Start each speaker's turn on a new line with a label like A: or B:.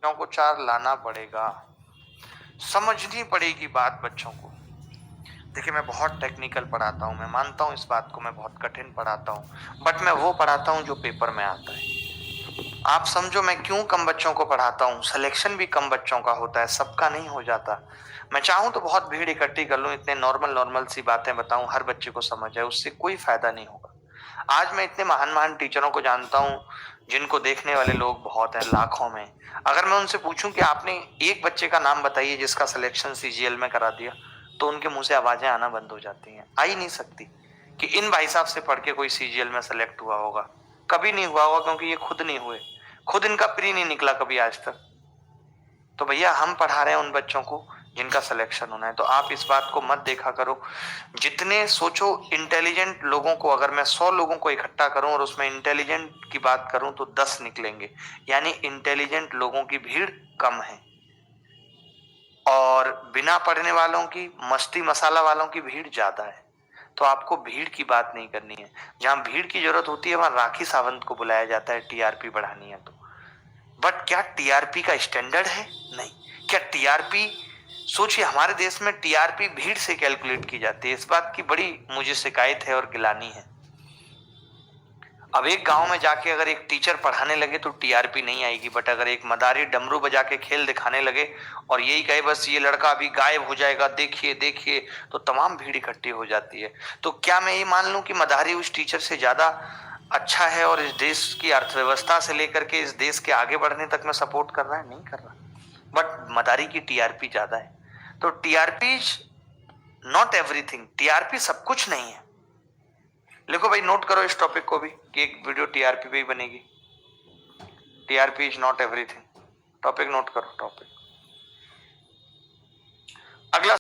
A: बच्चों को 4 लाना पड़ेगा, समझनी पड़ेगी बात बच्चों को। देखिए मैं बहुत टेक्निकल पढ़ाता हूँ, मैं मानता हूँ इस बात को, मैं बहुत कठिन पढ़ाता हूँ, बट मैं वो पढ़ाता हूँ जो पेपर में आता है। आप समझो मैं क्यों कम बच्चों को पढ़ाता हूँ, सिलेक्शन भी कम बच्चों का होता है, सबका नहीं हो जाता। मैं चाहूँ तो बहुत भीड़ इकट्ठी कर लूँ, इतने नॉर्मल सी बातें बताऊं, हर बच्चे को समझ आए, उससे कोई फायदा नहीं होगा। आज मैं इतने महान टीचरों को जानता हूँ जिनको देखने वाले लोग बहुत हैं, लाखों में। अगर मैं उनसे पूछूं कि आपने एक बच्चे का नाम बताइए जिसका सिलेक्शन सीजीएल में करा दिया, तो उनके मुंह से आवाजें आना बंद हो जाती हैं। आ ही नहीं सकती कि इन भाई साहब से पढ़ के कोई सीजीएल में सेलेक्ट हुआ होगा। कभी नहीं हुआ होगा, क्योंकि ये खुद नहीं हुए, खुद इनका प्री नहीं निकला कभी आज तक। तो भैया हम पढ़ा रहे हैं उन बच्चों को जिनका सिलेक्शन होना है। तो आप इस बात को मत देखा करो, जितने सोचो इंटेलिजेंट लोगों को, अगर मैं 100 लोगों को इकट्ठा करूं और उसमें इंटेलिजेंट की बात करूं तो 10 निकलेंगे, यानी इंटेलिजेंट लोगों की भीड़ कम है और बिना पढ़ने वालों की, मस्ती मसाला वालों की भीड़ ज्यादा है। तो आपको भीड़ की बात नहीं करनी है, जहां भीड़ की जरूरत होती है वहां राखी सावंत को बुलाया जाता है, टीआरपी बढ़ानी है तो। बट क्या टीआरपी का स्टैंडर्ड है? नहीं। क्या टीआरपी, सोचिए हमारे देश में टीआरपी भीड़ से कैलकुलेट की जाती है, इस बात की बड़ी मुझे शिकायत है और गिलानी है। अब एक गांव में जाके अगर एक टीचर पढ़ाने लगे तो टीआरपी नहीं आएगी, बट अगर एक मदारी डमरू बजा के खेल दिखाने लगे और यही कहे बस ये लड़का अभी गायब हो जाएगा, देखिए देखिए, तो तमाम भीड़ इकट्ठी हो जाती है। तो क्या मैं ये मान लूं कि मदारी उस टीचर से ज्यादा अच्छा है और इस देश की अर्थव्यवस्था से लेकर के इस देश के आगे बढ़ने तक में सपोर्ट कर रहा है? नहीं कर रहा, बट मदारी की टीआरपी ज्यादा है। तो टीआरपी नॉट एवरीथिंग, टीआरपी सब कुछ नहीं है। लिखो भाई, नोट करो इस टॉपिक को भी कि एक वीडियो टीआरपी पे ही बनेगी। TRP is not everything, topic note करो टॉपिक।